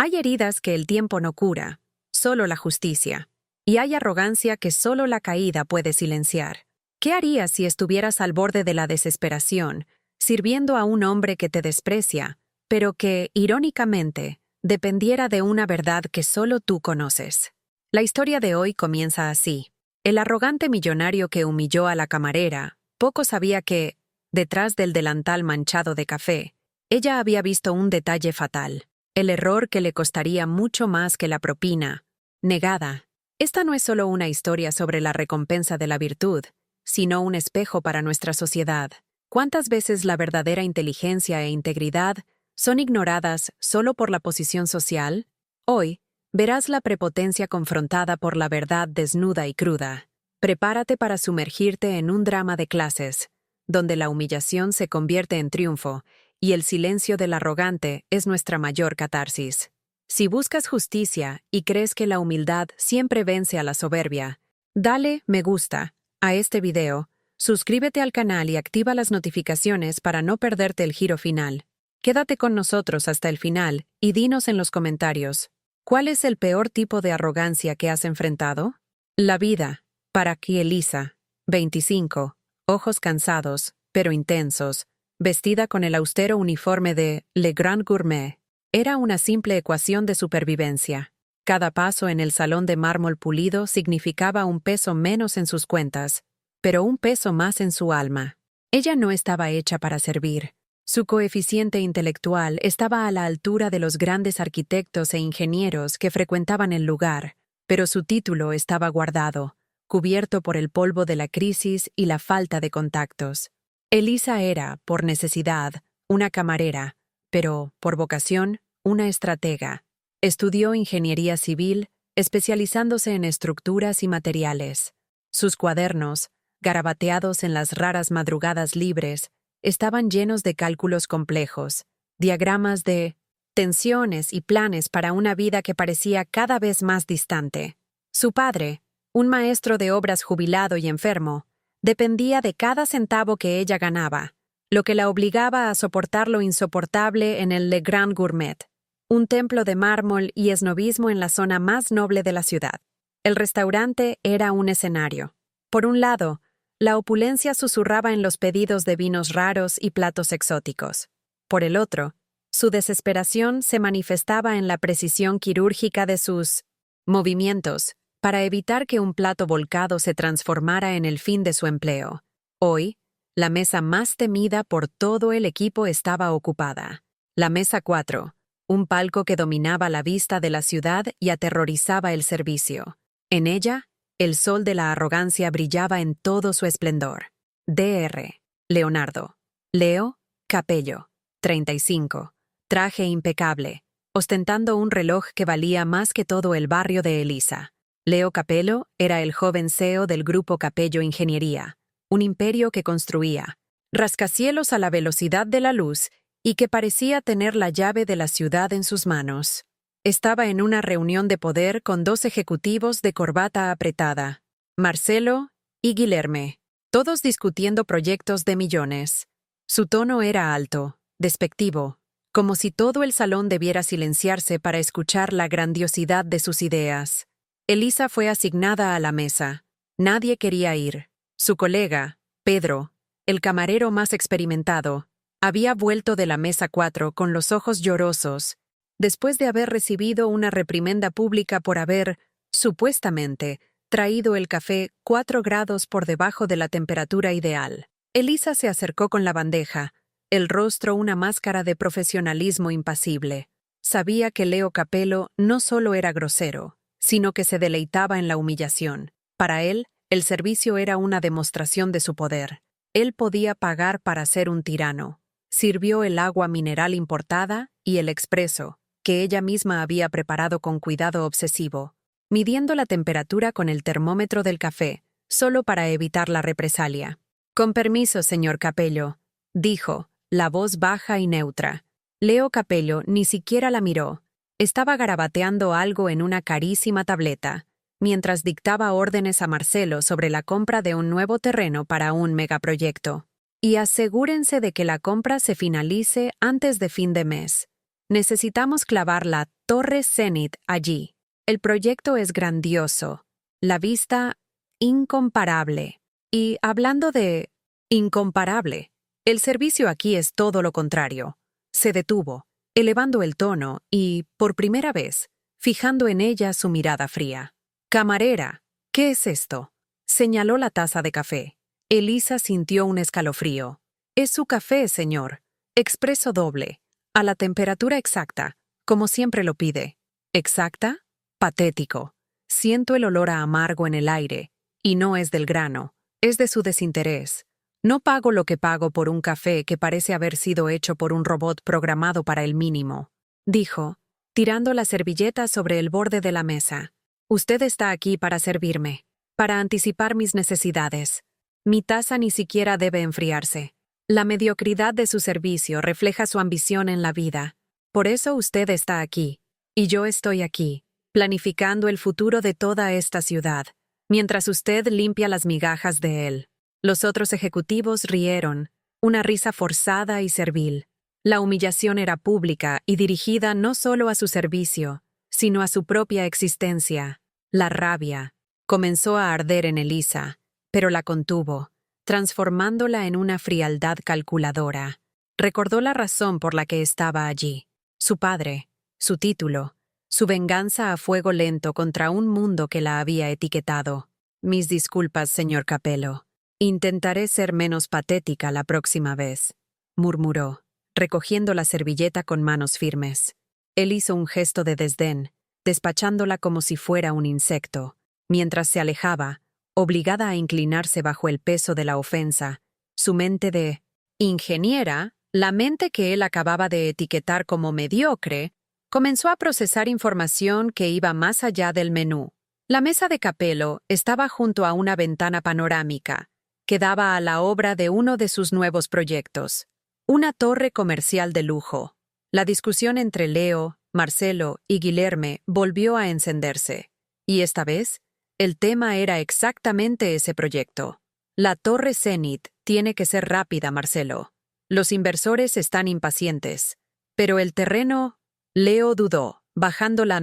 Hay heridas que el tiempo no cura, solo la justicia. Y hay arrogancia que solo la caída puede silenciar. ¿Qué harías si estuvieras al borde de la desesperación, sirviendo a un hombre que te desprecia, pero que, irónicamente, dependiera de una verdad que solo tú conoces? La historia de hoy comienza así. El arrogante millonario que humilló a la camarera, poco sabía que, detrás del delantal manchado de café, ella había visto un detalle fatal, el error que le costaría mucho más que la propina, negada. Esta no es solo una historia sobre la recompensa de la virtud, sino un espejo para nuestra sociedad. ¿Cuántas veces la verdadera inteligencia e integridad son ignoradas solo por la posición social? Hoy, verás la prepotencia confrontada por la verdad desnuda y cruda. Prepárate para sumergirte en un drama de clases, donde la humillación se convierte en triunfo y el silencio del arrogante es nuestra mayor catarsis. Si buscas justicia y crees que la humildad siempre vence a la soberbia, dale me gusta a este video, suscríbete al canal y activa las notificaciones para no perderte el giro final. Quédate con nosotros hasta el final y dinos en los comentarios, ¿cuál es el peor tipo de arrogancia que has enfrentado? La vida, para aquí Elisa, 25, ojos cansados, pero intensos, vestida con el austero uniforme de Le Grand Gourmet. Era una simple ecuación de supervivencia. Cada paso en el salón de mármol pulido significaba un peso menos en sus cuentas, pero un peso más en su alma. Ella no estaba hecha para servir. Su coeficiente intelectual estaba a la altura de los grandes arquitectos e ingenieros que frecuentaban el lugar, pero su título estaba guardado, cubierto por el polvo de la crisis y la falta de contactos. Elisa era, por necesidad, una camarera, pero, por vocación, una estratega. Estudió ingeniería civil, especializándose en estructuras y materiales. Sus cuadernos, garabateados en las raras madrugadas libres, estaban llenos de cálculos complejos, diagramas de tensiones y planes para una vida que parecía cada vez más distante. Su padre, un maestro de obras jubilado y enfermo, dependía de cada centavo que ella ganaba, lo que la obligaba a soportar lo insoportable en el Le Grand Gourmet, un templo de mármol y esnobismo en la zona más noble de la ciudad. El restaurante era un escenario. Por un lado, la opulencia susurraba en los pedidos de vinos raros y platos exóticos. Por el otro, su desesperación se manifestaba en la precisión quirúrgica de sus movimientos para evitar que un plato volcado se transformara en el fin de su empleo. Hoy, la mesa más temida por todo el equipo estaba ocupada. La mesa 4, un palco que dominaba la vista de la ciudad y aterrorizaba el servicio. En ella, el sol de la arrogancia brillaba en todo su esplendor. Dr. Leonardo. Leo Capello, 35. Traje impecable, ostentando un reloj que valía más que todo el barrio de Elisa. Leo Capello era el joven CEO del grupo Capello Ingeniería, un imperio que construía rascacielos a la velocidad de la luz y que parecía tener la llave de la ciudad en sus manos. Estaba en una reunión de poder con dos ejecutivos de corbata apretada, Marcelo y Guilherme, todos discutiendo proyectos de millones. Su tono era alto, despectivo, como si todo el salón debiera silenciarse para escuchar la grandiosidad de sus ideas. Elisa fue asignada a la mesa. Nadie quería ir. Su colega, Pedro, el camarero más experimentado, había vuelto de la mesa 4 con los ojos llorosos, después de haber recibido una reprimenda pública por haber, supuestamente, traído el café 4 grados por debajo de la temperatura ideal. Elisa se acercó con la bandeja, el rostro una máscara de profesionalismo impasible. Sabía que Leo Capello no solo era grosero, sino que se deleitaba en la humillación. Para él, el servicio era una demostración de su poder. Él podía pagar para ser un tirano. Sirvió el agua mineral importada y el expreso, que ella misma había preparado con cuidado obsesivo, midiendo la temperatura con el termómetro del café, solo para evitar la represalia. «Con permiso, señor Capello», dijo, la voz baja y neutra. Leo Capello ni siquiera la miró. Estaba garabateando algo en una carísima tableta, mientras dictaba órdenes a Marcelo sobre la compra de un nuevo terreno para un megaproyecto. Y asegúrense de que la compra se finalice antes de fin de mes. Necesitamos clavar la Torre Zenit allí. El proyecto es grandioso. La vista, incomparable. Y hablando de incomparable, el servicio aquí es todo lo contrario. Se detuvo, elevando el tono y, por primera vez, fijando en ella su mirada fría. «Camarera, ¿qué es esto?», señaló la taza de café. Elisa sintió un escalofrío. «Es su café, señor. Expreso doble. A la temperatura exacta, como siempre lo pide». ¿Exacta? Patético. Siento el olor a amargo en el aire, y no es del grano, es de su desinterés. No pago lo que pago por un café que parece haber sido hecho por un robot programado para el mínimo, dijo, tirando la servilleta sobre el borde de la mesa. Usted está aquí para servirme, para anticipar mis necesidades. Mi taza ni siquiera debe enfriarse. La mediocridad de su servicio refleja su ambición en la vida. Por eso usted está aquí, y yo estoy aquí, planificando el futuro de toda esta ciudad, mientras usted limpia las migajas de él. Los otros ejecutivos rieron, una risa forzada y servil. La humillación era pública y dirigida no solo a su servicio, sino a su propia existencia. La rabia comenzó a arder en Elisa, pero la contuvo, transformándola en una frialdad calculadora. Recordó la razón por la que estaba allí. Su padre, su título, su venganza a fuego lento contra un mundo que la había etiquetado. Mis disculpas, señor Capello. Intentaré ser menos patética la próxima vez, murmuró, recogiendo la servilleta con manos firmes. Él hizo un gesto de desdén, despachándola como si fuera un insecto. Mientras se alejaba, obligada a inclinarse bajo el peso de la ofensa, su mente de ingeniera, la mente que él acababa de etiquetar como mediocre, comenzó a procesar información que iba más allá del menú. La mesa de Capello estaba junto a una ventana panorámica, que daba a la obra de uno de sus nuevos proyectos, una torre comercial de lujo. La discusión entre Leo, Marcelo y Guilherme volvió a encenderse, y esta vez, el tema era exactamente ese proyecto. La Torre Zenit tiene que ser rápida, Marcelo. Los inversores están impacientes. Pero el terreno... Leo dudó, bajando la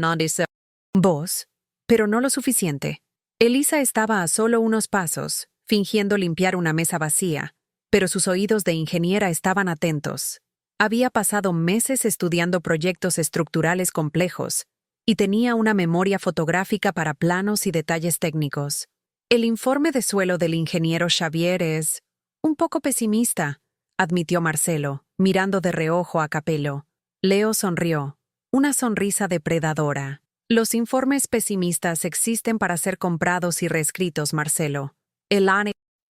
voz, pero no lo suficiente. Elisa estaba a solo unos pasos, fingiendo limpiar una mesa vacía, pero sus oídos de ingeniera estaban atentos. Había pasado meses estudiando proyectos estructurales complejos y tenía una memoria fotográfica para planos y detalles técnicos. El informe de suelo del ingeniero Xavier es un poco pesimista, admitió Marcelo, mirando de reojo a Capello. Leo sonrió, una sonrisa depredadora. Los informes pesimistas existen para ser comprados y reescritos, Marcelo. El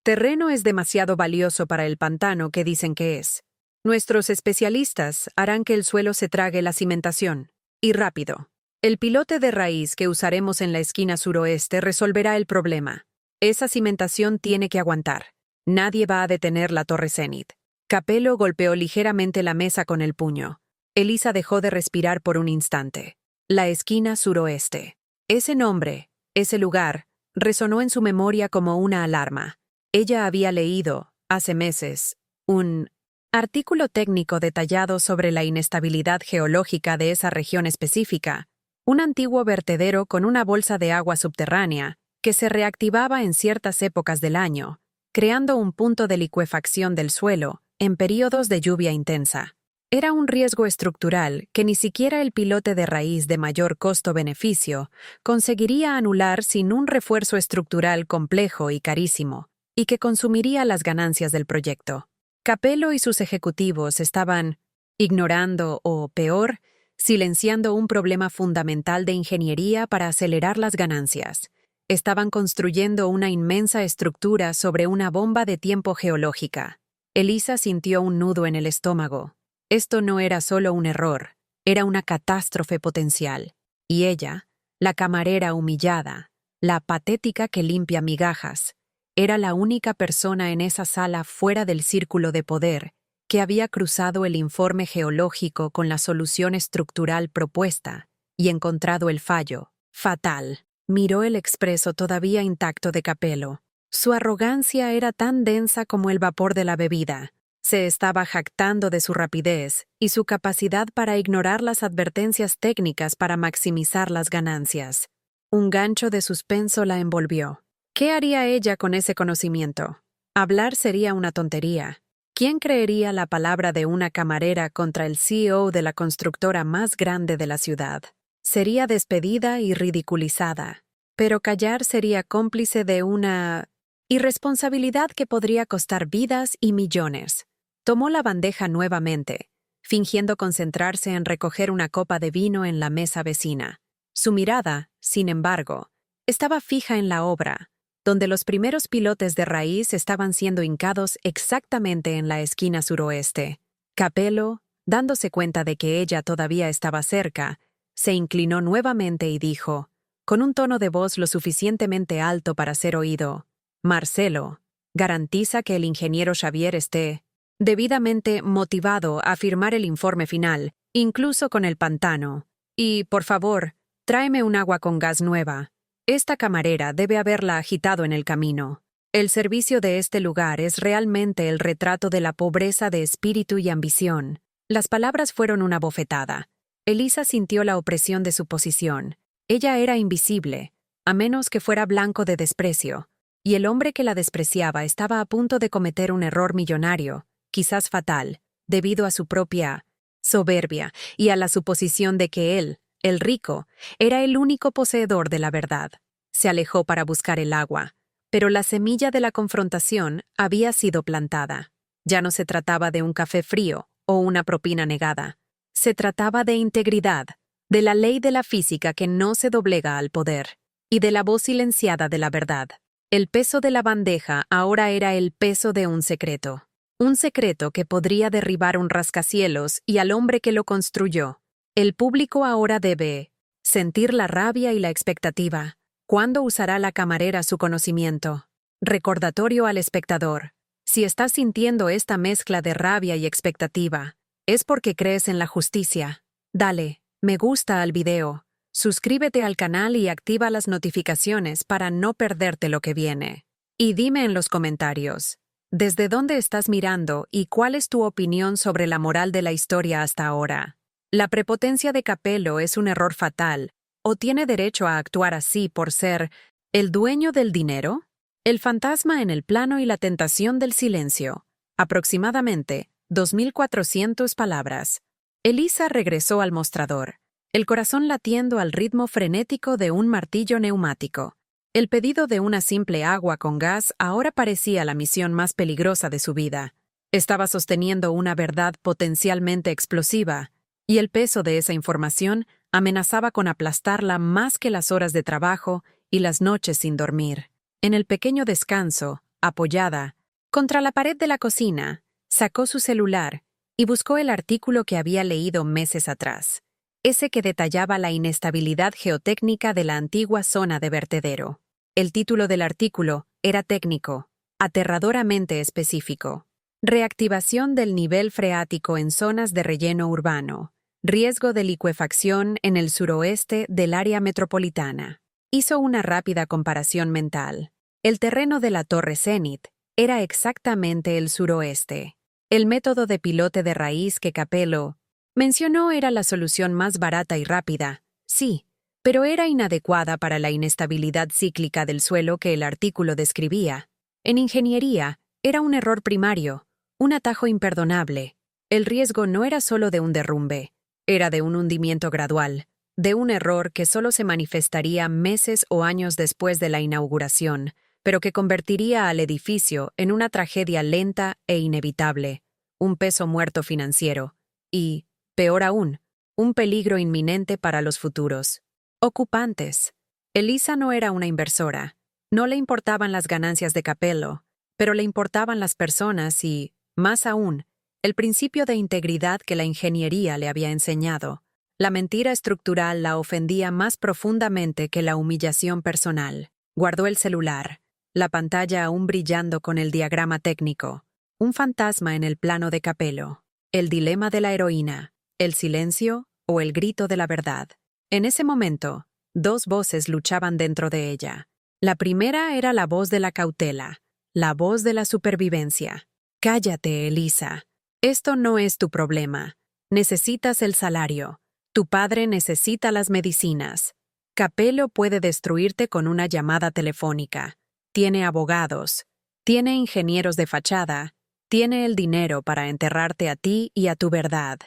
terreno es demasiado valioso para el pantano que dicen que es. Nuestros especialistas harán que el suelo se trague la cimentación. Y rápido. El pilote de raíz que usaremos en la esquina suroeste resolverá el problema. Esa cimentación tiene que aguantar. Nadie va a detener la Torre Zenit. Capello golpeó ligeramente la mesa con el puño. Elisa dejó de respirar por un instante. La esquina suroeste. Ese nombre, ese lugar, resonó en su memoria como una alarma. Ella había leído, hace meses, un artículo técnico detallado sobre la inestabilidad geológica de esa región específica, un antiguo vertedero con una bolsa de agua subterránea que se reactivaba en ciertas épocas del año, creando un punto de licuefacción del suelo en períodos de lluvia intensa. Era un riesgo estructural que ni siquiera el pilote de raíz de mayor costo-beneficio conseguiría anular sin un refuerzo estructural complejo y carísimo, y que consumiría las ganancias del proyecto. Capello y sus ejecutivos estaban ignorando o, peor, silenciando un problema fundamental de ingeniería para acelerar las ganancias. Estaban construyendo una inmensa estructura sobre una bomba de tiempo geológica. Elisa sintió un nudo en el estómago. Esto no era solo un error, era una catástrofe potencial. Y ella, la camarera humillada, la patética que limpia migajas, era la única persona en esa sala fuera del círculo de poder que había cruzado el informe geológico con la solución estructural propuesta y encontrado el fallo. Fatal. Miró el expreso todavía intacto de Capello. Su arrogancia era tan densa como el vapor de la bebida. Se estaba jactando de su rapidez y su capacidad para ignorar las advertencias técnicas para maximizar las ganancias. Un gancho de suspenso la envolvió. ¿Qué haría ella con ese conocimiento? Hablar sería una tontería. ¿Quién creería la palabra de una camarera contra el CEO de la constructora más grande de la ciudad? Sería despedida y ridiculizada. Pero callar sería cómplice de una irresponsabilidad que podría costar vidas y millones. Tomó la bandeja nuevamente, fingiendo concentrarse en recoger una copa de vino en la mesa vecina. Su mirada, sin embargo, estaba fija en la obra, donde los primeros pilotes de raíz estaban siendo hincados exactamente en la esquina suroeste. Capello, dándose cuenta de que ella todavía estaba cerca, se inclinó nuevamente y dijo, con un tono de voz lo suficientemente alto para ser oído, «Marcelo, garantiza que el ingeniero Xavier esté debidamente motivado a firmar el informe final, incluso con el pantano. Y, por favor, tráeme un agua con gas nueva. Esta camarera debe haberla agitado en el camino. El servicio de este lugar es realmente el retrato de la pobreza de espíritu y ambición». Las palabras fueron una bofetada. Elisa sintió la opresión de su posición. Ella era invisible, a menos que fuera blanco de desprecio, y el hombre que la despreciaba estaba a punto de cometer un error millonario, quizás fatal, debido a su propia soberbia y a la suposición de que él, el rico, era el único poseedor de la verdad. Se alejó para buscar el agua, pero la semilla de la confrontación había sido plantada. Ya no se trataba de un café frío o una propina negada. Se trataba de integridad, de la ley de la física que no se doblega al poder, y de la voz silenciada de la verdad. El peso de la bandeja ahora era el peso de un secreto. Un secreto que podría derribar un rascacielos y al hombre que lo construyó. El público ahora debe sentir la rabia y la expectativa. ¿Cuándo usará la camarera su conocimiento? Recordatorio al espectador. Si estás sintiendo esta mezcla de rabia y expectativa, es porque crees en la justicia. Dale, me gusta al video. Suscríbete al canal y activa las notificaciones para no perderte lo que viene. Y dime en los comentarios, ¿desde dónde estás mirando y cuál es tu opinión sobre la moral de la historia hasta ahora? ¿La prepotencia de Capello es un error fatal o tiene derecho a actuar así por ser el dueño del dinero? El fantasma en el plano y la tentación del silencio. Aproximadamente 2.400 palabras. Elisa regresó al mostrador, el corazón latiendo al ritmo frenético de un martillo neumático. El pedido de una simple agua con gas ahora parecía la misión más peligrosa de su vida. Estaba sosteniendo una verdad potencialmente explosiva, y el peso de esa información amenazaba con aplastarla más que las horas de trabajo y las noches sin dormir. En el pequeño descanso, apoyada contra la pared de la cocina, sacó su celular y buscó el artículo que había leído meses atrás, ese que detallaba la inestabilidad geotécnica de la antigua zona de vertedero. El título del artículo era técnico, aterradoramente específico. Reactivación del nivel freático en zonas de relleno urbano. Riesgo de licuefacción en el suroeste del área metropolitana. Hizo una rápida comparación mental. El terreno de la Torre Zenit era exactamente el suroeste. El método de pilote de raíz que Capello mencionó era la solución más barata y rápida, sí, pero era inadecuada para la inestabilidad cíclica del suelo que el artículo describía. En ingeniería, era un error primario, un atajo imperdonable. El riesgo no era solo de un derrumbe, era de un hundimiento gradual, de un error que solo se manifestaría meses o años después de la inauguración, pero que convertiría al edificio en una tragedia lenta e inevitable, un peso muerto financiero y, peor aún, un peligro inminente para los futuros ocupantes. Elisa no era una inversora, no le importaban las ganancias de Capello, pero le importaban las personas y, más aún, el principio de integridad que la ingeniería le había enseñado. La mentira estructural la ofendía más profundamente que la humillación personal. Guardó el celular, la pantalla aún brillando con el diagrama técnico. Un fantasma en el plano de Capello. El dilema de la heroína, el silencio o el grito de la verdad. En ese momento, dos voces luchaban dentro de ella. La primera era la voz de la cautela, la voz de la supervivencia. Cállate, Elisa. Esto no es tu problema. Necesitas el salario. Tu padre necesita las medicinas. Capello puede destruirte con una llamada telefónica. Tiene abogados. Tiene ingenieros de fachada. Tiene el dinero para enterrarte a ti y a tu verdad.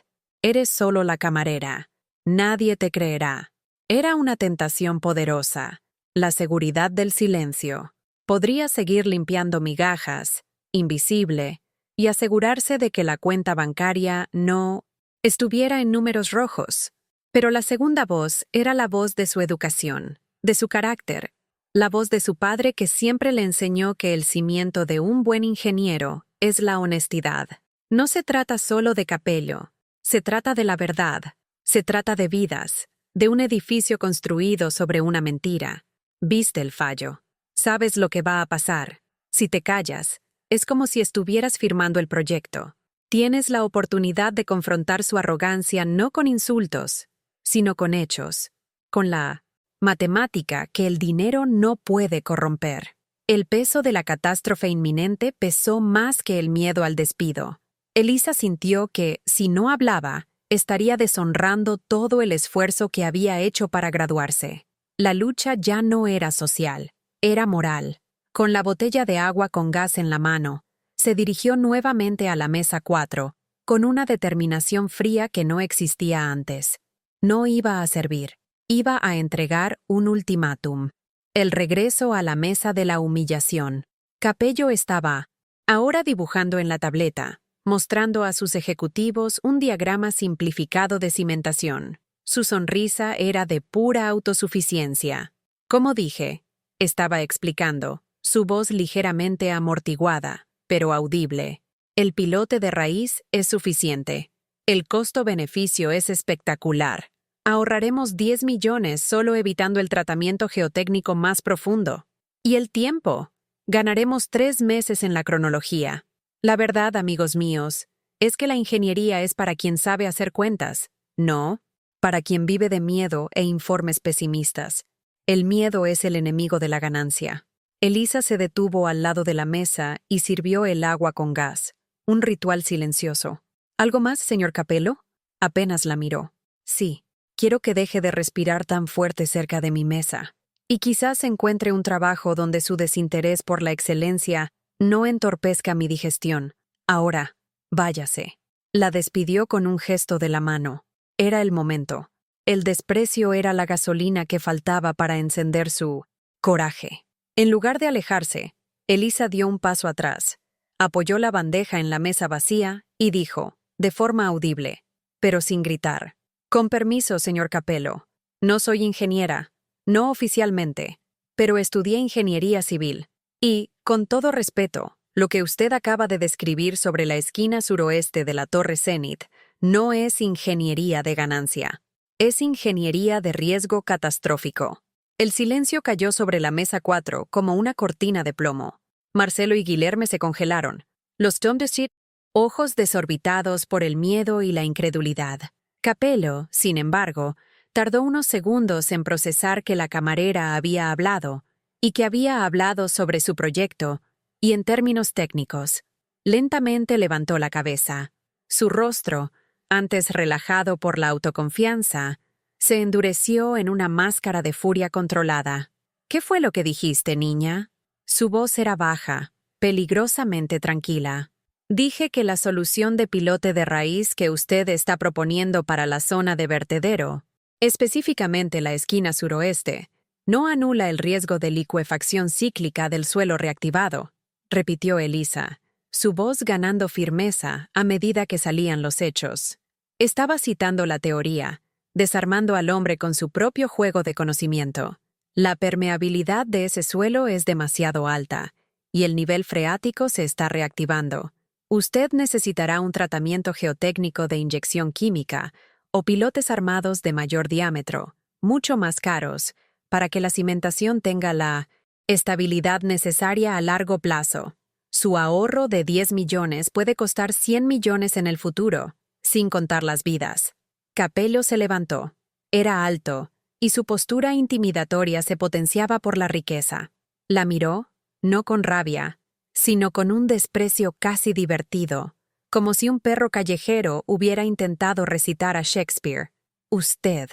Eres solo la camarera. Nadie te creerá. Era una tentación poderosa. La seguridad del silencio. Podría seguir limpiando migajas, invisible, y asegurarse de que la cuenta bancaria no estuviera en números rojos. Pero la segunda voz era la voz de su educación, de su carácter, la voz de su padre que siempre le enseñó que el cimiento de un buen ingeniero es la honestidad. No se trata solo de Capello, se trata de la verdad, se trata de vidas, de un edificio construido sobre una mentira. Viste el fallo. Sabes lo que va a pasar. Si te callas, es como si estuvieras firmando el proyecto. Tienes la oportunidad de confrontar su arrogancia no con insultos, sino con hechos, con la matemática que el dinero no puede corromper. El peso de la catástrofe inminente pesó más que el miedo al despido. Elisa sintió que, si no hablaba, estaría deshonrando todo el esfuerzo que había hecho para graduarse. La lucha ya no era social, era moral. Con la botella de agua con gas en la mano, se dirigió nuevamente a la mesa 4, con una determinación fría que no existía antes. No iba a servir, iba a entregar un ultimátum. El regreso a la mesa de la humillación. Capello estaba, ahora dibujando en la tableta, mostrando a sus ejecutivos un diagrama simplificado de cimentación. Su sonrisa era de pura autosuficiencia. Como dije, estaba explicando, su voz ligeramente amortiguada, pero audible. El pilote de raíz es suficiente. El costo-beneficio es espectacular. Ahorraremos 10 millones solo evitando el tratamiento geotécnico más profundo. ¿Y el tiempo? Ganaremos 3 meses en la cronología. La verdad, amigos míos, es que la ingeniería es para quien sabe hacer cuentas, no para quien vive de miedo e informes pesimistas. El miedo es el enemigo de la ganancia. Elisa se detuvo al lado de la mesa y sirvió el agua con gas, un ritual silencioso. ¿Algo más, señor Capello? Apenas la miró. Sí, quiero que deje de respirar tan fuerte cerca de mi mesa. Y quizás encuentre un trabajo donde su desinterés por la excelencia no entorpezca mi digestión. Ahora, váyase. La despidió con un gesto de la mano. Era el momento. El desprecio era la gasolina que faltaba para encender su coraje. En lugar de alejarse, Elisa dio un paso atrás, apoyó la bandeja en la mesa vacía y dijo, de forma audible, pero sin gritar: «Con permiso, señor Capello. No soy ingeniera, no oficialmente, pero estudié ingeniería civil. Y, con todo respeto, lo que usted acaba de describir sobre la esquina suroeste de la Torre Zenith no es ingeniería de ganancia. Es ingeniería de riesgo catastrófico». El silencio cayó sobre la mesa 4 como una cortina de plomo. Marcelo y Guilherme se congelaron. Los Tom de Shit, ojos desorbitados por el miedo y la incredulidad. Capello, sin embargo, tardó unos segundos en procesar que la camarera había hablado, y que había hablado sobre su proyecto, y en términos técnicos. Lentamente levantó la cabeza. Su rostro, antes relajado por la autoconfianza, se endureció en una máscara de furia controlada. «¿Qué fue lo que dijiste, niña?» Su voz era baja, peligrosamente tranquila. «Dije que la solución de pilote de raíz que usted está proponiendo para la zona de vertedero, específicamente la esquina suroeste, no anula el riesgo de licuefacción cíclica del suelo reactivado», repitió Elisa, su voz ganando firmeza a medida que salían los hechos. Estaba citando la teoría, desarmando al hombre con su propio juego de conocimiento. La permeabilidad de ese suelo es demasiado alta, y el nivel freático se está reactivando. Usted necesitará un tratamiento geotécnico de inyección química o pilotes armados de mayor diámetro, mucho más caros, para que la cimentación tenga la estabilidad necesaria a largo plazo. Su ahorro de 10 millones puede costar 100 millones en el futuro, sin contar las vidas. Capello se levantó. Era alto, y su postura intimidatoria se potenciaba por la riqueza. La miró, no con rabia, sino con un desprecio casi divertido, como si un perro callejero hubiera intentado recitar a Shakespeare. ¿Usted,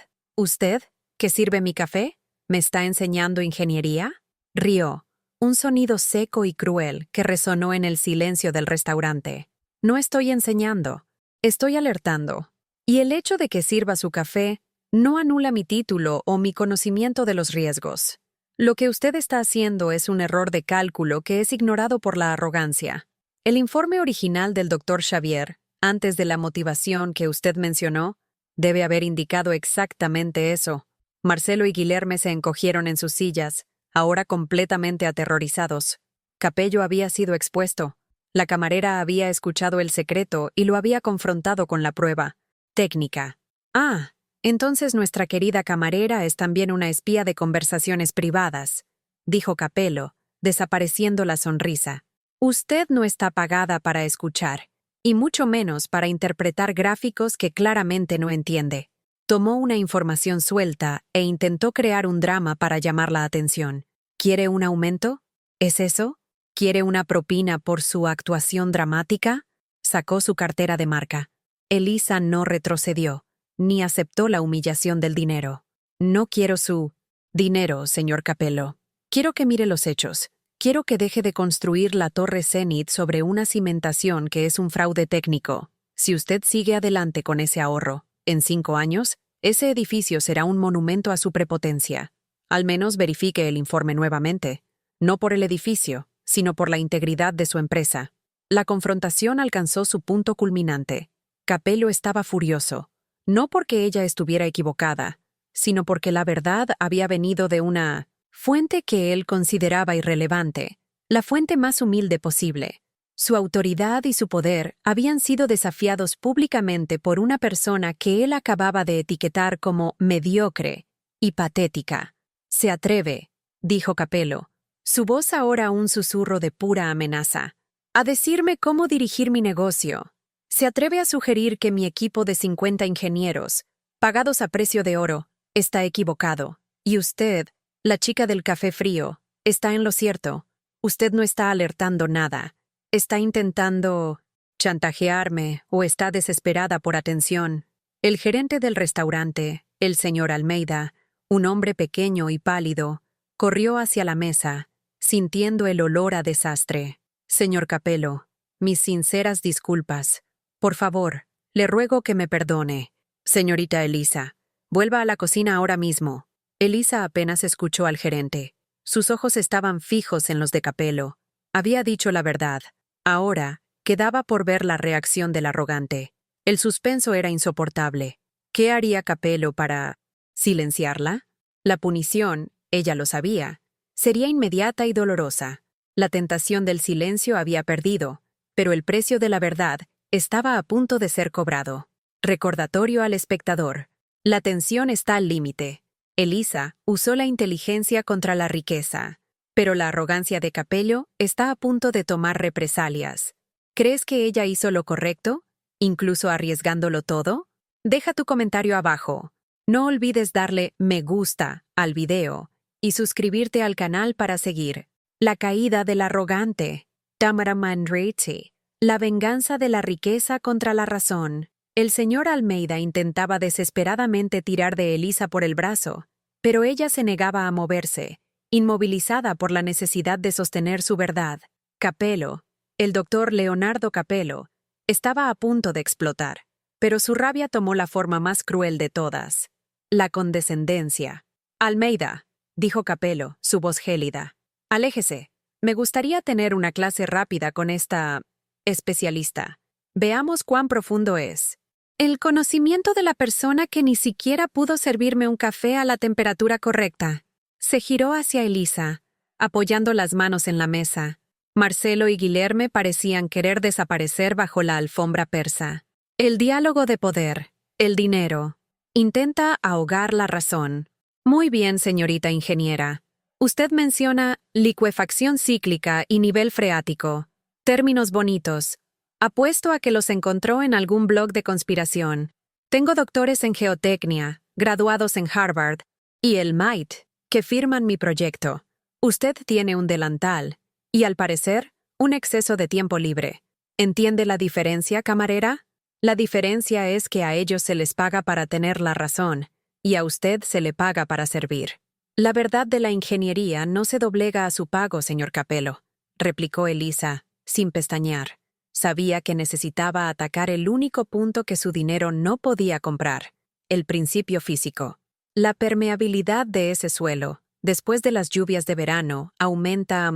que sirve mi café, me está enseñando ingeniería? Rió, un sonido seco y cruel que resonó en el silencio del restaurante. No estoy enseñando, estoy alertando. Y el hecho de que sirva su café no anula mi título o mi conocimiento de los riesgos. Lo que usted está haciendo es un error de cálculo que es ignorado por la arrogancia. El informe original del Dr. Xavier, antes de la motivación que usted mencionó, debe haber indicado exactamente eso. Marcelo y Guilherme se encogieron en sus sillas, ahora completamente aterrorizados. Capello había sido expuesto. La camarera había escuchado el secreto y lo había confrontado con la prueba. Técnica. Ah, entonces nuestra querida camarera es también una espía de conversaciones privadas, dijo Capello, desapareciendo la sonrisa. Usted no está pagada para escuchar, y mucho menos para interpretar gráficos que claramente no entiende. Tomó una información suelta e intentó crear un drama para llamar la atención. ¿Quiere un aumento? ¿Es eso? ¿Quiere una propina por su actuación dramática? Sacó su cartera de marca. Elisa no retrocedió, ni aceptó la humillación del dinero. No quiero su dinero, señor Capello. Quiero que mire los hechos. Quiero que deje de construir la Torre Zenith sobre una cimentación que es un fraude técnico. Si usted sigue adelante con ese ahorro, en 5 años, ese edificio será un monumento a su prepotencia. Al menos verifique el informe nuevamente. No por el edificio, sino por la integridad de su empresa. La confrontación alcanzó su punto culminante. Capello estaba furioso, no porque ella estuviera equivocada, sino porque la verdad había venido de una fuente que él consideraba irrelevante, la fuente más humilde posible. Su autoridad y su poder habían sido desafiados públicamente por una persona que él acababa de etiquetar como mediocre y patética. «Se atreve», dijo Capello, su voz ahora un susurro de pura amenaza, «a decirme cómo dirigir mi negocio. Se atreve a sugerir que mi equipo de 50 ingenieros, pagados a precio de oro, está equivocado. Y usted, la chica del café frío, está en lo cierto. Usted no está alertando nada. Está intentando chantajearme o está desesperada por atención». El gerente del restaurante, el señor Almeida, un hombre pequeño y pálido, corrió hacia la mesa, sintiendo el olor a desastre. «Señor Capello, mis sinceras disculpas. Por favor, le ruego que me perdone. Señorita Elisa, vuelva a la cocina ahora mismo». Elisa apenas escuchó al gerente. Sus ojos estaban fijos en los de Capello. Había dicho la verdad. Ahora, quedaba por ver la reacción del arrogante. El suspenso era insoportable. ¿Qué haría Capello para silenciarla? La punición, ella lo sabía, sería inmediata y dolorosa. La tentación del silencio había perdido, pero el precio de la verdad estaba a punto de ser cobrado. Recordatorio al espectador. La tensión está al límite. Elisa usó la inteligencia contra la riqueza, pero la arrogancia de Capello está a punto de tomar represalias. ¿Crees que ella hizo lo correcto, incluso arriesgándolo todo? Deja tu comentario abajo. No olvides darle me gusta al video y suscribirte al canal para seguir. La caída del arrogante. Tamara Manrique. La venganza de la riqueza contra la razón. El señor Almeida intentaba desesperadamente tirar de Elisa por el brazo, pero ella se negaba a moverse, inmovilizada por la necesidad de sostener su verdad. Capello, el doctor Leonardo Capello, estaba a punto de explotar, pero su rabia tomó la forma más cruel de todas: la condescendencia. «Almeida», dijo Capello, su voz gélida, «aléjese. Me gustaría tener una clase rápida con esta especialista. Veamos cuán profundo es». «El conocimiento de la persona que ni siquiera pudo servirme un café a la temperatura correcta». Se giró hacia Elisa, apoyando las manos en la mesa. Marcelo y Guilherme parecían querer desaparecer bajo la alfombra persa. «El diálogo de poder, el dinero. Intenta ahogar la razón». «Muy bien, señorita ingeniera. Usted menciona licuefacción cíclica y nivel freático. Términos bonitos. Apuesto a que los encontró en algún blog de conspiración. Tengo doctores en geotecnia, graduados en Harvard, y el MIT, que firman mi proyecto. Usted tiene un delantal, y al parecer, Un exceso de tiempo libre. ¿Entiende la diferencia, camarera? La diferencia es que a ellos se les paga para tener la razón, y a usted se le paga para servir. La verdad de la ingeniería no se doblega a su pago, señor Capello, replicó Elisa, sin pestañear. Sabía que necesitaba atacar el único punto que su dinero no podía comprar, el principio físico. La permeabilidad de ese suelo, después de las lluvias de verano, aumenta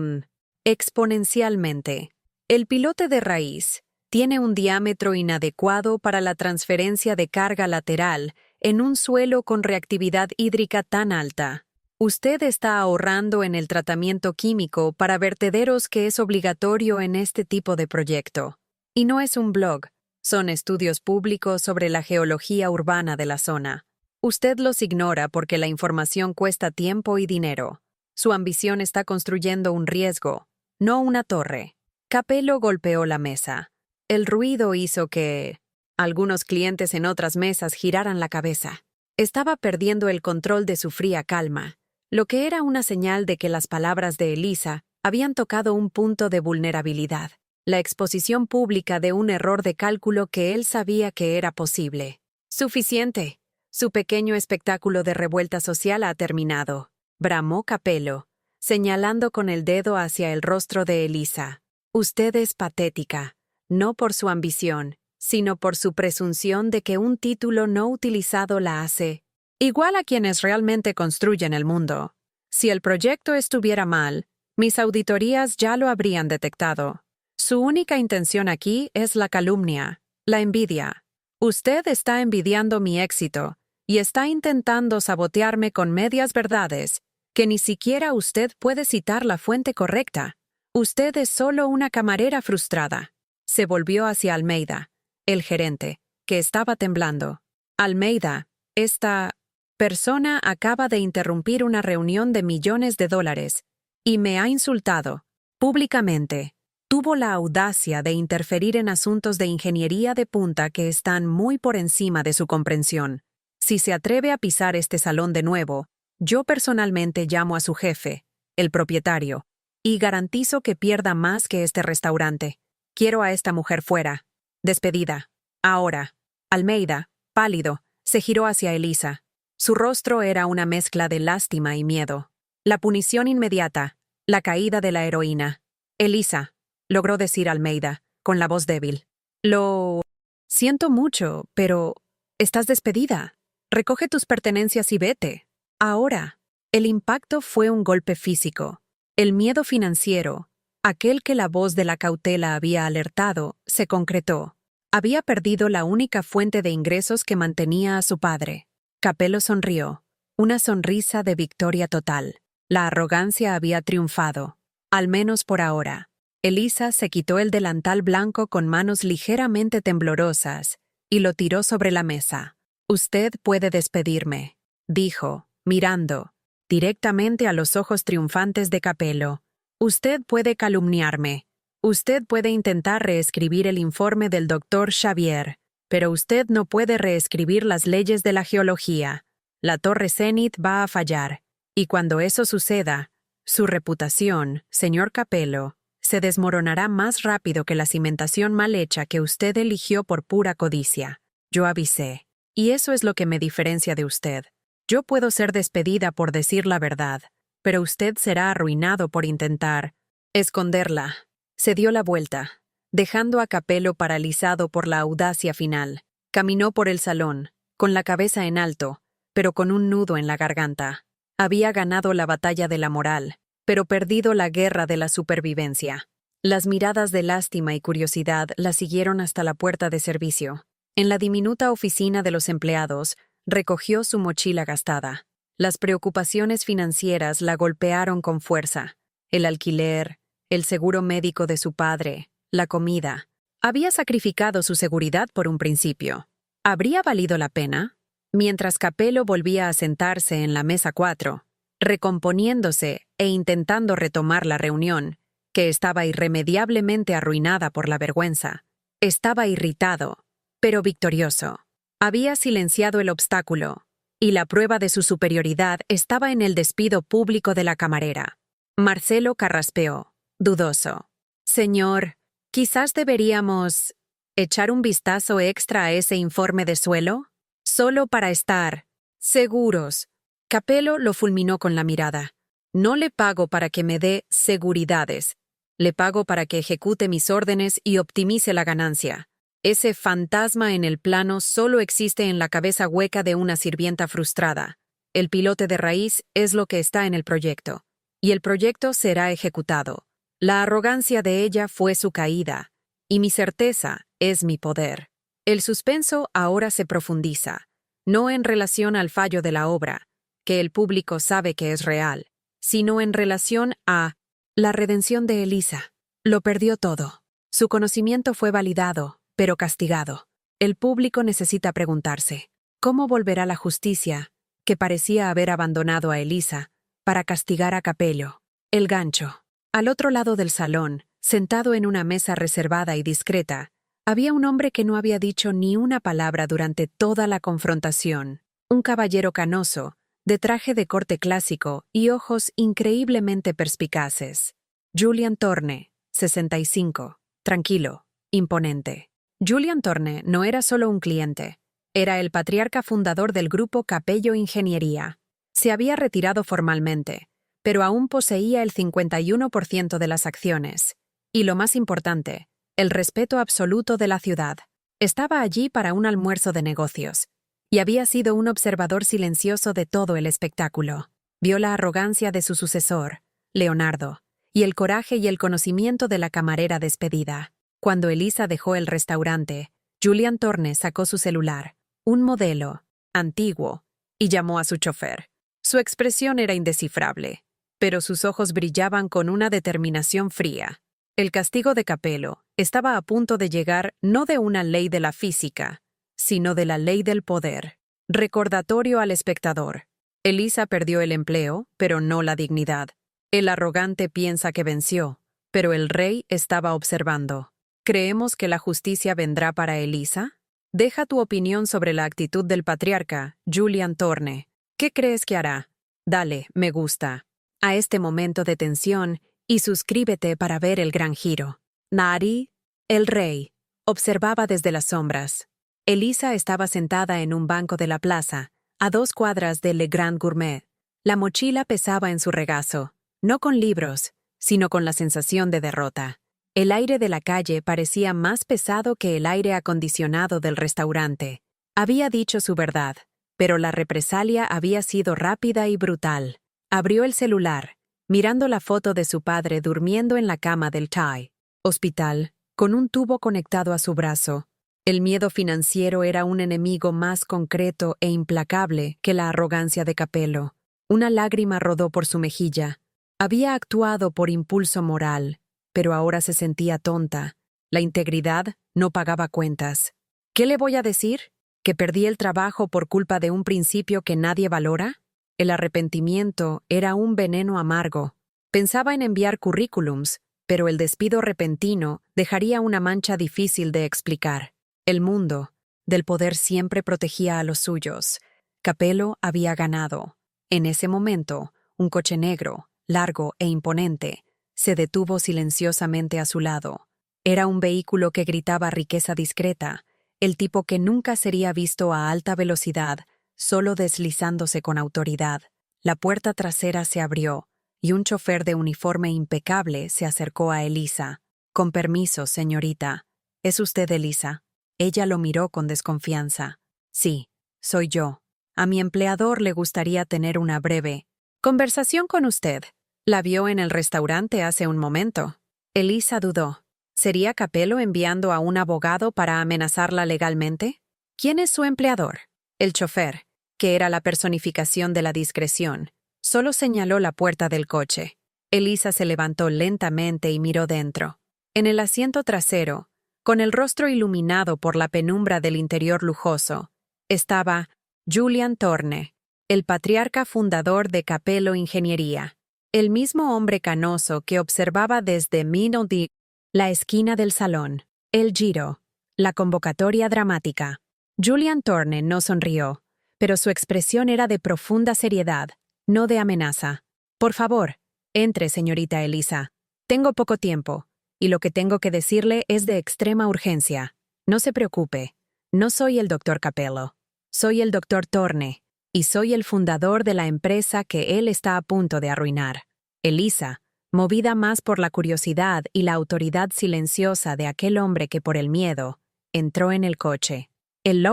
exponencialmente. El pilote de raíz tiene un diámetro inadecuado para la transferencia de carga lateral en un suelo con reactividad hídrica tan alta. Usted está ahorrando en el tratamiento químico para vertederos que es obligatorio en este tipo de proyecto. Y no es un blog, son estudios públicos sobre la geología urbana de la zona. Usted los ignora porque la información cuesta tiempo y dinero. Su ambición está construyendo un riesgo, no una torre. Capello golpeó la mesa. El ruido hizo que algunos clientes en otras mesas giraran la cabeza. Estaba perdiendo el control de su fría calma, lo que era una señal de que las palabras de Elisa habían tocado un punto de vulnerabilidad, la exposición pública de un error de cálculo que él sabía que era posible. Suficiente. Su pequeño espectáculo de revuelta social ha terminado, bramó Capello, señalando con el dedo hacia el rostro de Elisa. Usted es patética, no por su ambición, sino por su presunción de que un título no utilizado la hace igual a quienes realmente construyen el mundo. Si el proyecto estuviera mal, mis auditorías ya lo habrían detectado. Su única intención aquí es la calumnia, la envidia. Usted está envidiando mi éxito y está intentando sabotearme con medias verdades, que ni siquiera usted puede citar la fuente correcta. Usted es solo una camarera frustrada. Se volvió hacia Almeida, el gerente, que estaba temblando. Almeida, esta persona acaba de interrumpir una reunión de millones de dólares y me ha insultado, públicamente. Tuvo la audacia de interferir en asuntos de ingeniería de punta que están muy por encima de su comprensión. Si se atreve a pisar este salón de nuevo, yo personalmente llamo a su jefe, el propietario, y garantizo que pierda más que este restaurante. Quiero a esta mujer fuera. Despedida. Ahora. Almeida, pálido, se giró hacia Elisa. Su rostro era una mezcla de lástima y miedo. La punición inmediata, la caída de la heroína. Elisa, logró decir Almeida, con la voz débil. Lo siento mucho, pero estás despedida. Recoge tus pertenencias y vete. Ahora. El impacto fue un golpe físico. El miedo financiero, aquel que la voz de la cautela había alertado, se concretó. Había perdido la única fuente de ingresos que mantenía a su padre. Capello sonrió, una sonrisa de victoria total. La arrogancia había triunfado, al menos por ahora. Elisa se quitó el delantal blanco con manos ligeramente temblorosas y lo tiró sobre la mesa. Usted puede despedirme, dijo, mirando directamente a los ojos triunfantes de Capello. Usted puede calumniarme. Usted puede intentar reescribir el informe del doctor Xavier, pero usted no puede reescribir las leyes de la geología. La Torre Zenit va a fallar, y cuando eso suceda, su reputación, señor Capello, se desmoronará más rápido que la cimentación mal hecha que usted eligió por pura codicia. Yo avisé, y eso es lo que me diferencia de usted. Yo puedo ser despedida por decir la verdad, pero usted será arruinado por intentar esconderla. Se dio la vuelta, dejando a Capello paralizado por la audacia final. Caminó por el salón, con la cabeza en alto, pero con un nudo en la garganta. Había ganado la batalla de la moral, pero perdido la guerra de la supervivencia. Las miradas de lástima y curiosidad la siguieron hasta la puerta de servicio. En la diminuta oficina de los empleados, recogió su mochila gastada. Las preocupaciones financieras la golpearon con fuerza. El alquiler, el seguro médico de su padre, la comida. Había sacrificado su seguridad por un principio. ¿Habría valido la pena? Mientras Capello volvía a sentarse en la mesa 4, recomponiéndose e intentando retomar la reunión, que estaba irremediablemente arruinada por la vergüenza. Estaba irritado, pero victorioso. Había silenciado el obstáculo, y la prueba de su superioridad estaba en el despido público de la camarera. Marcelo carraspeó, dudoso. Señor, quizás deberíamos echar un vistazo extra a ese informe de suelo, solo para estar seguros. Capello lo fulminó con la mirada. No le pago para que me dé seguridades. Le pago para que ejecute mis órdenes y optimice la ganancia. Ese fantasma en el plano solo existe en la cabeza hueca de una sirvienta frustrada. El pilote de raíz es lo que está en el proyecto. Y el proyecto será ejecutado. La arrogancia de ella fue su caída. Y mi certeza es mi poder. El suspenso ahora se profundiza, no en relación al fallo de la obra, que el público sabe que es real, sino en relación a la redención de Elisa. Lo perdió todo. Su conocimiento fue validado, pero castigado. El público necesita preguntarse, ¿cómo volverá la justicia, que parecía haber abandonado a Elisa, para castigar a Capello? El gancho. Al otro lado del salón, sentado en una mesa reservada y discreta, había un hombre que no había dicho ni una palabra durante toda la confrontación. Un caballero canoso, de traje de corte clásico y ojos increíblemente perspicaces. Julian Thorne, 65, tranquilo, imponente. Julian Thorne no era solo un cliente, era el patriarca fundador del grupo Capello Ingeniería. Se había retirado formalmente, pero aún poseía el 51% de las acciones. Y lo más importante, el respeto absoluto de la ciudad. Estaba allí para un almuerzo de negocios, y había sido un observador silencioso de todo el espectáculo. Vio la arrogancia de su sucesor, Leonardo, y el coraje y el conocimiento de la camarera despedida. Cuando Elisa dejó el restaurante, Julian Thorne sacó su celular, un modelo, antiguo, y llamó a su chofer. Su expresión era indescifrable, pero sus ojos brillaban con una determinación fría. El castigo de Capello estaba a punto de llegar no de una ley de la física, sino de la ley del poder. Recordatorio al espectador. Elisa perdió el empleo, pero no la dignidad. El arrogante piensa que venció, pero el rey estaba observando. ¿Creemos que la justicia vendrá para Elisa? Deja tu opinión sobre la actitud del patriarca, Julian Thorne. ¿Qué crees que hará? Dale, me gusta a este momento de tensión y suscríbete para ver el gran giro. Nari, el rey, observaba desde las sombras. Elisa estaba sentada en un banco de la plaza, a 2 cuadras de Le Grand Gourmet. La mochila pesaba en su regazo, no con libros, sino con la sensación de derrota. El aire de la calle parecía más pesado que el aire acondicionado del restaurante. Había dicho su verdad, pero la represalia había sido rápida y brutal. Abrió el celular, mirando la foto de su padre durmiendo en la cama del Thai hospital, con un tubo conectado a su brazo. El miedo financiero era un enemigo más concreto e implacable que la arrogancia de Capello. Una lágrima rodó por su mejilla. Había actuado por impulso moral, pero ahora se sentía tonta. La integridad no pagaba cuentas. ¿Qué le voy a decir? ¿Que perdí el trabajo por culpa de un principio que nadie valora? El arrepentimiento era un veneno amargo. Pensaba en enviar currículums, pero el despido repentino dejaría una mancha difícil de explicar. El mundo del poder siempre protegía a los suyos. Capello había ganado. En ese momento, un coche negro, largo e imponente, se detuvo silenciosamente a su lado. Era un vehículo que gritaba riqueza discreta, el tipo que nunca sería visto a alta velocidad, solo deslizándose con autoridad. La puerta trasera se abrió, y un chofer de uniforme impecable se acercó a Elisa. «Con permiso, señorita. ¿Es usted Elisa?» Ella lo miró con desconfianza. «Sí, soy yo. A mi empleador le gustaría tener una breve conversación con usted. La vio en el restaurante hace un momento». Elisa dudó. ¿Sería Capello enviando a un abogado para amenazarla legalmente? ¿Quién es su empleador? El chofer, que era la personificación de la discreción, solo señaló la puerta del coche. Elisa se levantó lentamente y miró dentro. En el asiento trasero, con el rostro iluminado por la penumbra del interior lujoso, estaba Julian Thorne, el patriarca fundador de Capello Ingeniería, el mismo hombre canoso que observaba desde Minody, la esquina del salón, el giro, la convocatoria dramática. Julian Thorne no sonrió, pero su expresión era de profunda seriedad, no de amenaza. «Por favor, entre, señorita Elisa. Tengo poco tiempo, y lo que tengo que decirle es de extrema urgencia. No se preocupe. No soy el doctor Capello. Soy el doctor Thorne, y soy el fundador de la empresa que él está a punto de arruinar. Elisa, movida más por la curiosidad y la autoridad silenciosa de aquel hombre que por el miedo, entró en el coche. El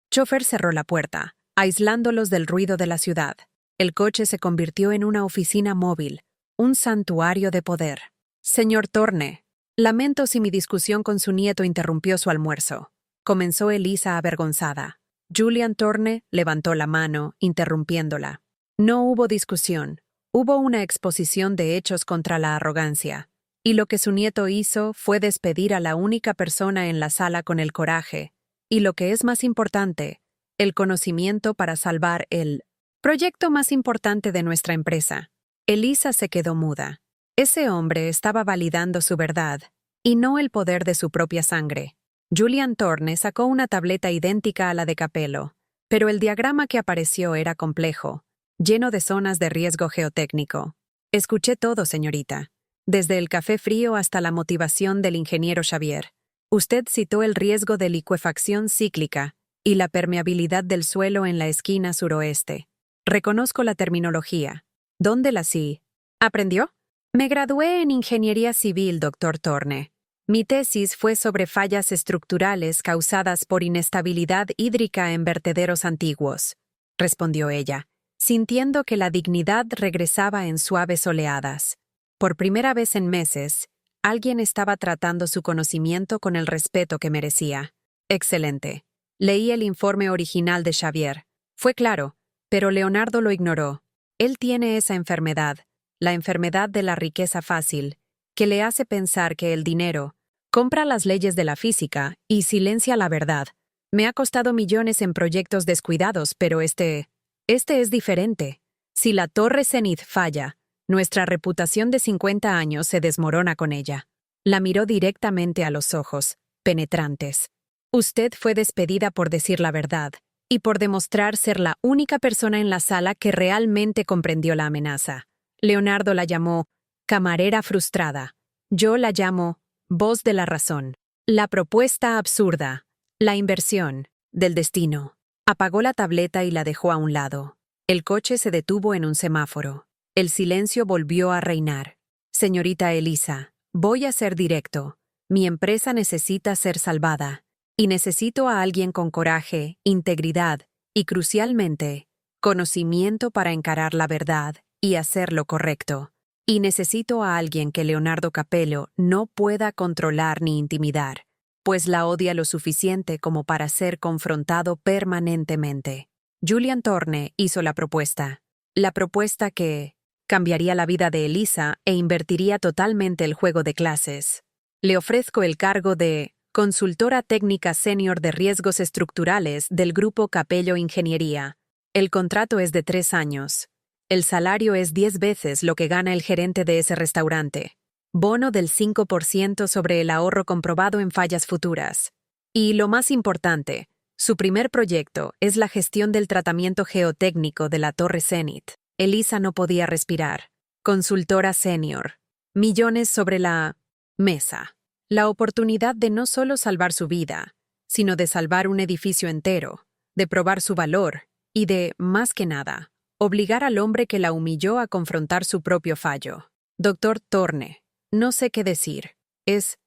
chofer cerró la puerta, aislándolos del ruido de la ciudad. El coche se convirtió en una oficina móvil, un santuario de poder. Señor Thorne, lamento si mi discusión con su nieto interrumpió su almuerzo, comenzó Elisa avergonzada. Julian Thorne levantó la mano, interrumpiéndola. No hubo discusión, hubo una exposición de hechos contra la arrogancia, y lo que su nieto hizo fue despedir a la única persona en la sala con el coraje, y lo que es más importante, el conocimiento para salvar el proyecto más importante de nuestra empresa. Elisa se quedó muda. Ese hombre estaba validando su verdad, y no el poder de su propia sangre. Julian Thorne sacó una tableta idéntica a la de Capello, pero el diagrama que apareció era complejo, lleno de zonas de riesgo geotécnico. Escuché todo, señorita, desde el café frío hasta la motivación del ingeniero Xavier. Usted citó el riesgo de licuefacción cíclica y la permeabilidad del suelo en la esquina suroeste. Reconozco la terminología. ¿Dónde la sí? ¿Aprendió? Me gradué en Ingeniería Civil, doctor Thorne. Mi tesis fue sobre fallas estructurales causadas por inestabilidad hídrica en vertederos antiguos, respondió ella, sintiendo que la dignidad regresaba en suaves oleadas. Por primera vez en meses, alguien estaba tratando su conocimiento con el respeto que merecía. Excelente. Leí el informe original de Xavier. Fue claro, pero Leonardo lo ignoró. Él tiene esa enfermedad, la enfermedad de la riqueza fácil, que le hace pensar que el dinero compra las leyes de la física y silencia la verdad. Me ha costado millones en proyectos descuidados, pero este es diferente. Si la Torre Zenith falla, nuestra reputación de 50 años se desmorona con ella. La miró directamente a los ojos, penetrantes. Usted fue despedida por decir la verdad y por demostrar ser la única persona en la sala que realmente comprendió la amenaza. Leonardo la llamó camarera frustrada. Yo la llamo voz de la razón. La propuesta absurda. La inversión del destino. Apagó la tableta y la dejó a un lado. El coche se detuvo en un semáforo. El silencio volvió a reinar. Señorita Elisa, voy a ser directo. Mi empresa necesita ser salvada. Y necesito a alguien con coraje, integridad y, crucialmente, conocimiento para encarar la verdad y hacer lo correcto. Y necesito a alguien que Leonardo Capello no pueda controlar ni intimidar, pues la odia lo suficiente como para ser confrontado permanentemente. Julian Thorne hizo la propuesta que cambiaría la vida de Elisa e invertiría totalmente el juego de clases. Le ofrezco el cargo de consultora técnica senior de riesgos estructurales del Grupo Capello Ingeniería. El contrato es de 3 años. El salario es 10 veces lo que gana el gerente de ese restaurante. Bono del 5% sobre el ahorro comprobado en fallas futuras. Y lo más importante, su primer proyecto es la gestión del tratamiento geotécnico de la Torre Zenith. Elisa no podía respirar. Consultora senior. Millones sobre la mesa. La oportunidad de no solo salvar su vida, sino de salvar un edificio entero, de probar su valor y de, más que nada, obligar al hombre que la humilló a confrontar su propio fallo. Doctor Thorne, no sé qué decir. Es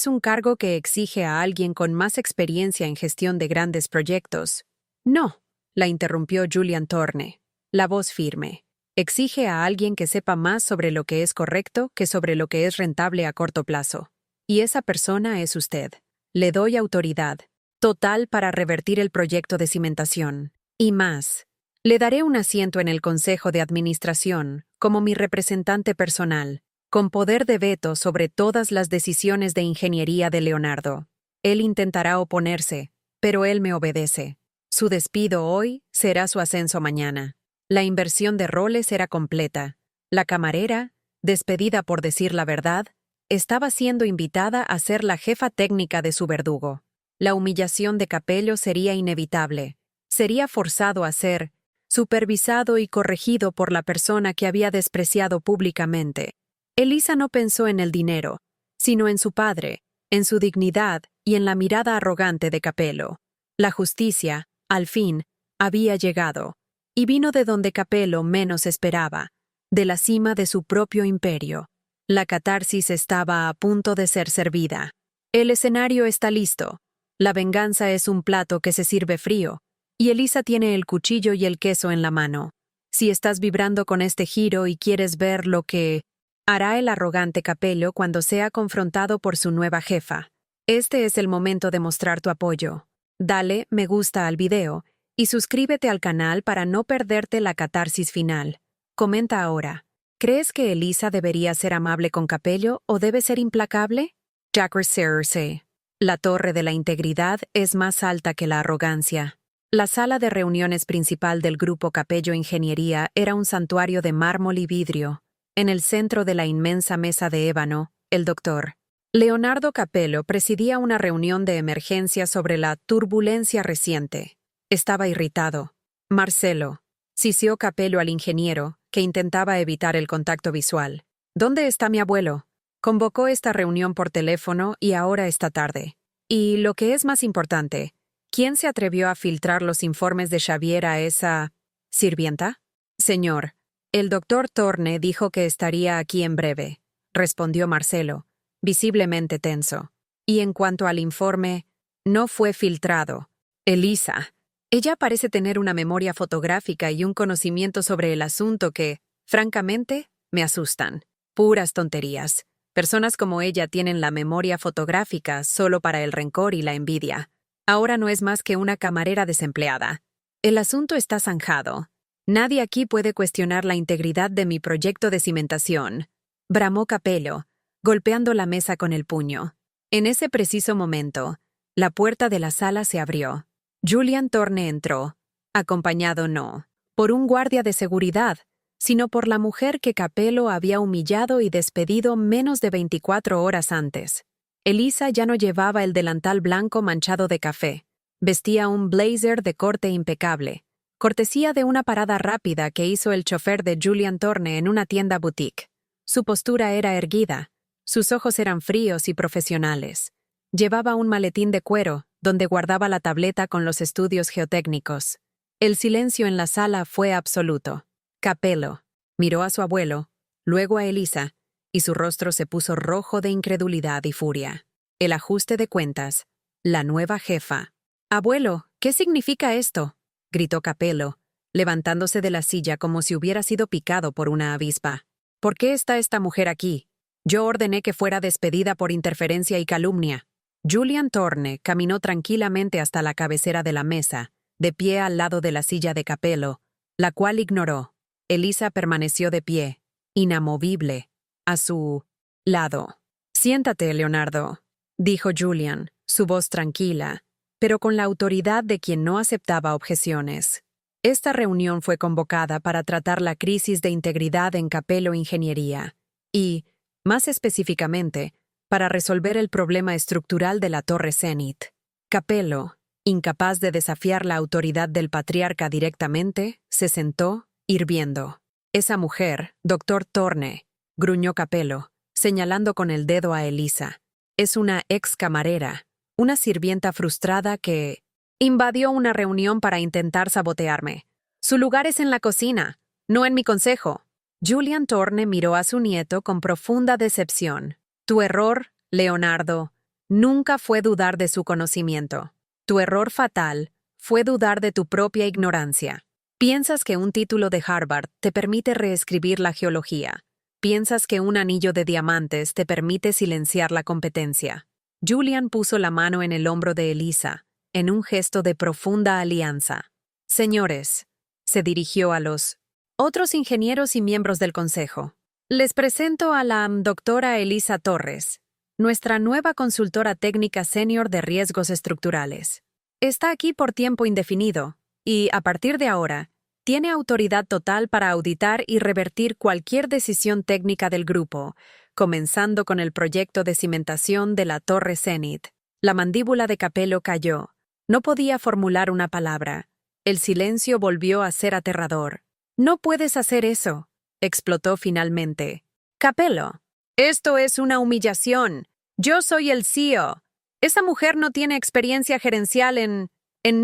un cargo que exige a alguien con más experiencia en gestión de grandes proyectos. No, la interrumpió Julian Thorne, la voz firme. Exige a alguien que sepa más sobre lo que es correcto que sobre lo que es rentable a corto plazo. Y esa persona es usted. Le doy autoridad total para revertir el proyecto de cimentación. Y más. Le daré un asiento en el Consejo de Administración como mi representante personal, con poder de veto sobre todas las decisiones de ingeniería de Leonardo. Él intentará oponerse, pero él me obedece. Su despido hoy será su ascenso mañana. La inversión de roles era completa. La camarera, despedida por decir la verdad, estaba siendo invitada a ser la jefa técnica de su verdugo. La humillación de Capello sería inevitable. Sería forzado a ser supervisado y corregido por la persona que había despreciado públicamente. Elisa no pensó en el dinero, sino en su padre, en su dignidad y en la mirada arrogante de Capello. La justicia, al fin, había llegado, y vino de donde Capello menos esperaba, de la cima de su propio imperio. La catarsis estaba a punto de ser servida. El escenario está listo. La venganza es un plato que se sirve frío, y Elisa tiene el cuchillo y el queso en la mano. Si estás vibrando con este giro y quieres ver lo que hará el arrogante Capello cuando sea confrontado por su nueva jefa, este es el momento de mostrar tu apoyo. Dale me gusta al video y suscríbete al canal para no perderte la catarsis final. Comenta ahora. ¿Crees que Elisa debería ser amable con Capello o debe ser implacable? Jacker Cersei. La torre de la integridad es más alta que la arrogancia. La sala de reuniones principal del grupo Capello Ingeniería era un santuario de mármol y vidrio. En el centro de la inmensa mesa de ébano, el doctor Leonardo Capello presidía una reunión de emergencia sobre la turbulencia reciente. Estaba irritado. Marcelo, sisió Capello al ingeniero, que intentaba evitar el contacto visual. ¿Dónde está mi abuelo? Convocó esta reunión por teléfono y ahora está tarde. Y lo que es más importante, ¿quién se atrevió a filtrar los informes de Xavier a esa sirvienta? Señor, el doctor Torne dijo que estaría aquí en breve, respondió Marcelo, visiblemente tenso. Y en cuanto al informe, no fue filtrado. Elisa. Ella parece tener una memoria fotográfica y un conocimiento sobre el asunto que, francamente, me asustan. Puras tonterías. Personas como ella tienen la memoria fotográfica solo para el rencor y la envidia. Ahora no es más que una camarera desempleada. El asunto está zanjado. Nadie aquí puede cuestionar la integridad de mi proyecto de cimentación. Bramó Capello, golpeando la mesa con el puño. En ese preciso momento, la puerta de la sala se abrió. Julian Torne entró, acompañado no por un guardia de seguridad, sino por la mujer que Capello había humillado y despedido menos de 24 horas antes. Elisa ya no llevaba el delantal blanco manchado de café. Vestía un blazer de corte impecable, cortesía de una parada rápida que hizo el chofer de Julian Torne en una tienda boutique. Su postura era erguida, sus ojos eran fríos y profesionales. Llevaba un maletín de cuero, donde guardaba la tableta con los estudios geotécnicos. El silencio en la sala fue absoluto. Capello miró a su abuelo, luego a Elisa, y su rostro se puso rojo de incredulidad y furia. El ajuste de cuentas. La nueva jefa. «Abuelo, ¿qué significa esto?», gritó Capello, levantándose de la silla como si hubiera sido picado por una avispa. «¿Por qué está esta mujer aquí? Yo ordené que fuera despedida por interferencia y calumnia». Julian Torne caminó tranquilamente hasta la cabecera de la mesa, de pie al lado de la silla de Capello, la cual ignoró. Elisa permaneció de pie, inamovible, a su lado. «Siéntate, Leonardo», dijo Julian, su voz tranquila, pero con la autoridad de quien no aceptaba objeciones. Esta reunión fue convocada para tratar la crisis de integridad en Capello Ingeniería y, más específicamente, para resolver el problema estructural de la Torre Zenith. Capello, incapaz de desafiar la autoridad del patriarca directamente, se sentó, hirviendo. «Esa mujer, doctor Torne», gruñó Capello, señalando con el dedo a Elisa. «Es una ex camarera, una sirvienta frustrada que invadió una reunión para intentar sabotearme. Su lugar es en la cocina, no en mi consejo». Julian Torne miró a su nieto con profunda decepción. «Tu error, Leonardo, nunca fue dudar de su conocimiento. Tu error fatal fue dudar de tu propia ignorancia. Piensas que un título de Harvard te permite reescribir la geología. Piensas que un anillo de diamantes te permite silenciar la competencia». Julian puso la mano en el hombro de Elisa, en un gesto de profunda alianza. «Señores», se dirigió a los otros ingenieros y miembros del consejo. «Les presento a la doctora Elisa Torres, nuestra nueva consultora técnica senior de riesgos estructurales. Está aquí por tiempo indefinido y, a partir de ahora, tiene autoridad total para auditar y revertir cualquier decisión técnica del grupo, comenzando con el proyecto de cimentación de la Torre Zenith». La mandíbula de Capello cayó. No podía formular una palabra. El silencio volvió a ser aterrador. «No puedes hacer eso», explotó finalmente. «Capello, Esto es una humillación. Yo soy el CEO. Esa mujer no tiene experiencia gerencial en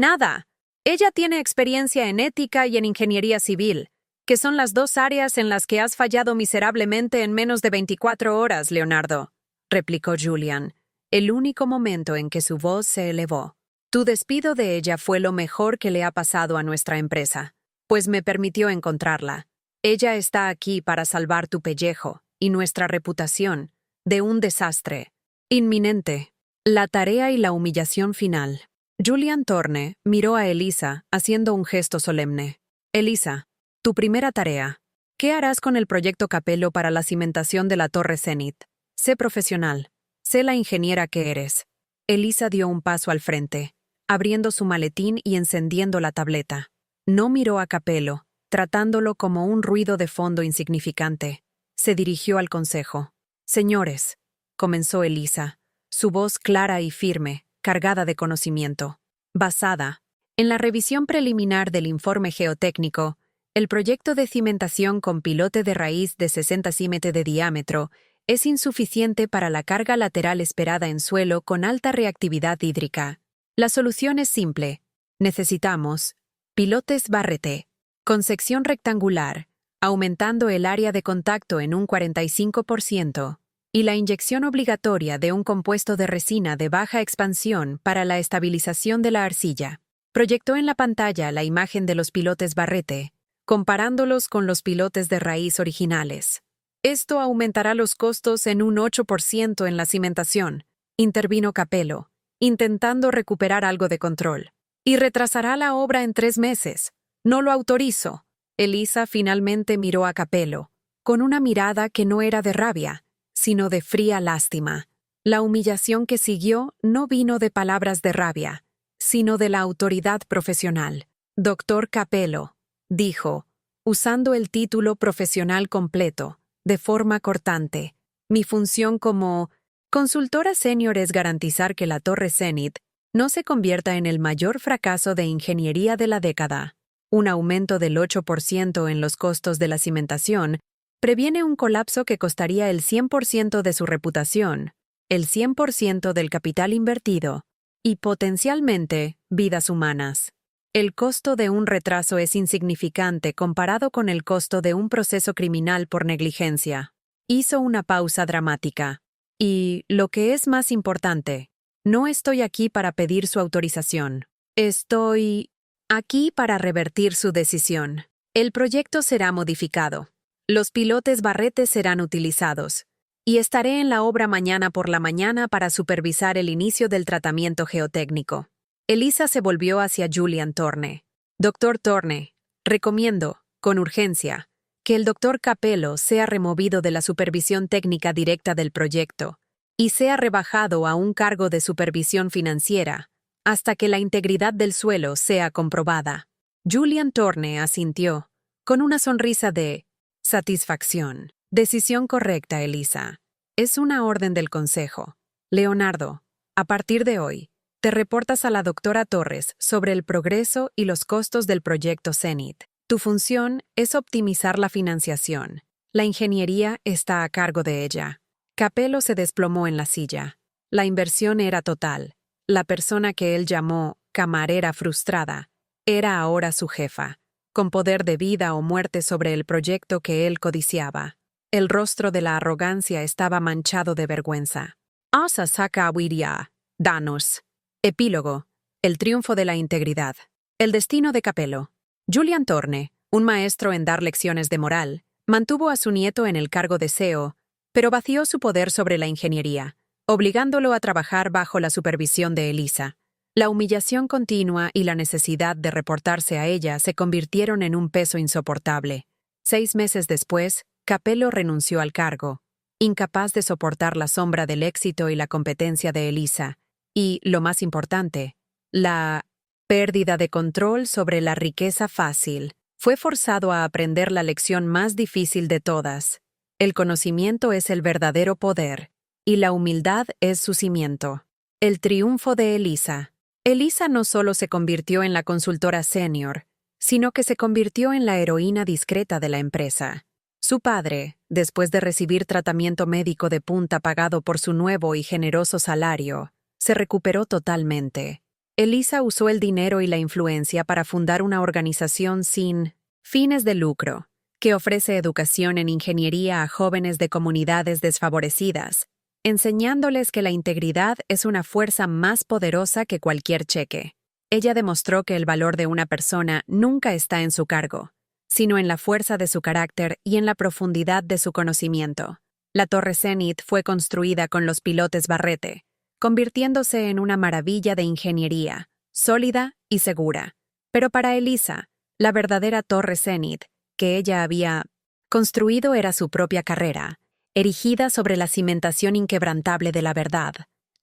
nada. Ella tiene experiencia en ética y en ingeniería civil, que son las dos áreas en las que has fallado miserablemente en menos de 24 horas, Leonardo, replicó Julian, el único momento en que su voz se elevó. Tu despido de ella fue lo mejor que le ha pasado a nuestra empresa, pues me permitió encontrarla. Ella está aquí para salvar tu pellejo y nuestra reputación de un desastre inminente. La tarea y la humillación final. Julian Thorne miró a Elisa haciendo un gesto solemne. Elisa, tu primera tarea. ¿Qué harás con el proyecto Capello para la cimentación de la Torre Zenith? Sé profesional. Sé la ingeniera que eres. Elisa dio un paso al frente, abriendo su maletín y encendiendo la tableta. No miró a Capello, tratándolo como un ruido de fondo insignificante. Se dirigió al consejo. Señores, comenzó Elisa, su voz clara y firme, cargada de conocimiento. Basada en la revisión preliminar del informe geotécnico, el proyecto de cimentación con pilote de raíz de 60 cm de diámetro es insuficiente para la carga lateral esperada en suelo con alta reactividad hídrica. La solución es simple. Necesitamos pilotes Barrete, con sección rectangular, aumentando el área de contacto en un 45%, y la inyección obligatoria de un compuesto de resina de baja expansión para la estabilización de la arcilla. Proyectó en la pantalla la imagen de los pilotes Barrete, comparándolos con los pilotes de raíz originales. Esto aumentará los costos en un 8% en la cimentación, intervino Capello, intentando recuperar algo de control. Y retrasará la obra en 3 meses. No lo autorizo. Elisa finalmente miró a Capello, con una mirada que no era de rabia, sino de fría lástima. La humillación que siguió no vino de palabras de rabia, sino de la autoridad profesional. Doctor Capello, dijo, usando el título profesional completo, de forma cortante. Mi función como consultora senior es garantizar que la Torre Zenith no se convierta en el mayor fracaso de ingeniería de la década. Un aumento del 8% en los costos de la cimentación previene un colapso que costaría el 100% de su reputación, el 100% del capital invertido y, potencialmente, vidas humanas. El costo de un retraso es insignificante comparado con el costo de un proceso criminal por negligencia. Hizo una pausa dramática. Y, lo que es más importante, no estoy aquí para pedir su autorización. Estoy aquí para revertir su decisión. El proyecto será modificado. Los pilotes Barrete serán utilizados. Y estaré en la obra mañana por la mañana para supervisar el inicio del tratamiento geotécnico. Elisa se volvió hacia Julian Thorne. Doctor Thorne, recomiendo, con urgencia, que el doctor Capello sea removido de la supervisión técnica directa del proyecto y sea rebajado a un cargo de supervisión financiera hasta que la integridad del suelo sea comprobada. Julian Thorne asintió, con una sonrisa de satisfacción. Decisión correcta, Elisa. Es una orden del consejo. Leonardo, a partir de hoy, te reportas a la doctora Torres sobre el progreso y los costos del proyecto Zenith. Tu función es optimizar la financiación. La ingeniería está a cargo de ella. Capello se desplomó en la silla. La inversión era total. La persona que él llamó camarera frustrada era ahora su jefa, con poder de vida o muerte sobre el proyecto que él codiciaba. El rostro de la arrogancia estaba manchado de vergüenza. Asa saca wiria, danos. Epílogo. El triunfo de la integridad. El destino de Capello. Julian Thorne, un maestro en dar lecciones de moral, mantuvo a su nieto en el cargo de CEO, pero vació su poder sobre la ingeniería, obligándolo a trabajar bajo la supervisión de Elisa. La humillación continua y la necesidad de reportarse a ella se convirtieron en un peso insoportable. 6 meses después, Capello renunció al cargo, incapaz de soportar la sombra del éxito y la competencia de Elisa, y, lo más importante, la pérdida de control sobre la riqueza fácil. Fue forzado a aprender la lección más difícil de todas. El conocimiento es el verdadero poder, y la humildad es su cimiento. El triunfo de Elisa. Elisa no solo se convirtió en la consultora senior, sino que se convirtió en la heroína discreta de la empresa. Su padre, después de recibir tratamiento médico de punta pagado por su nuevo y generoso salario, se recuperó totalmente. Elisa usó el dinero y la influencia para fundar una organización sin fines de lucro, que ofrece educación en ingeniería a jóvenes de comunidades desfavorecidas, enseñándoles que la integridad es una fuerza más poderosa que cualquier cheque. Ella demostró que el valor de una persona nunca está en su cargo, sino en la fuerza de su carácter y en la profundidad de su conocimiento. La Torre Zenit fue construida con los pilotes Barrete, convirtiéndose en una maravilla de ingeniería, sólida y segura. Pero para Elisa, la verdadera Torre Zenit, que ella había construido, era su propia carrera, erigida sobre la cimentación inquebrantable de la verdad.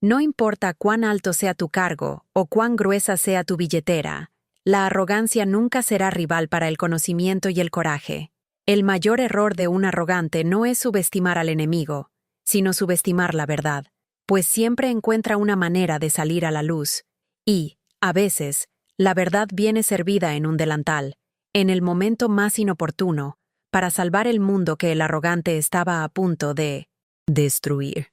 No importa cuán alto sea tu cargo o cuán gruesa sea tu billetera, la arrogancia nunca será rival para el conocimiento y el coraje. El mayor error de un arrogante no es subestimar al enemigo, sino subestimar la verdad, pues siempre encuentra una manera de salir a la luz. Y, a veces, la verdad viene servida en un delantal, en el momento más inoportuno, para salvar el mundo que el arrogante estaba a punto de destruir.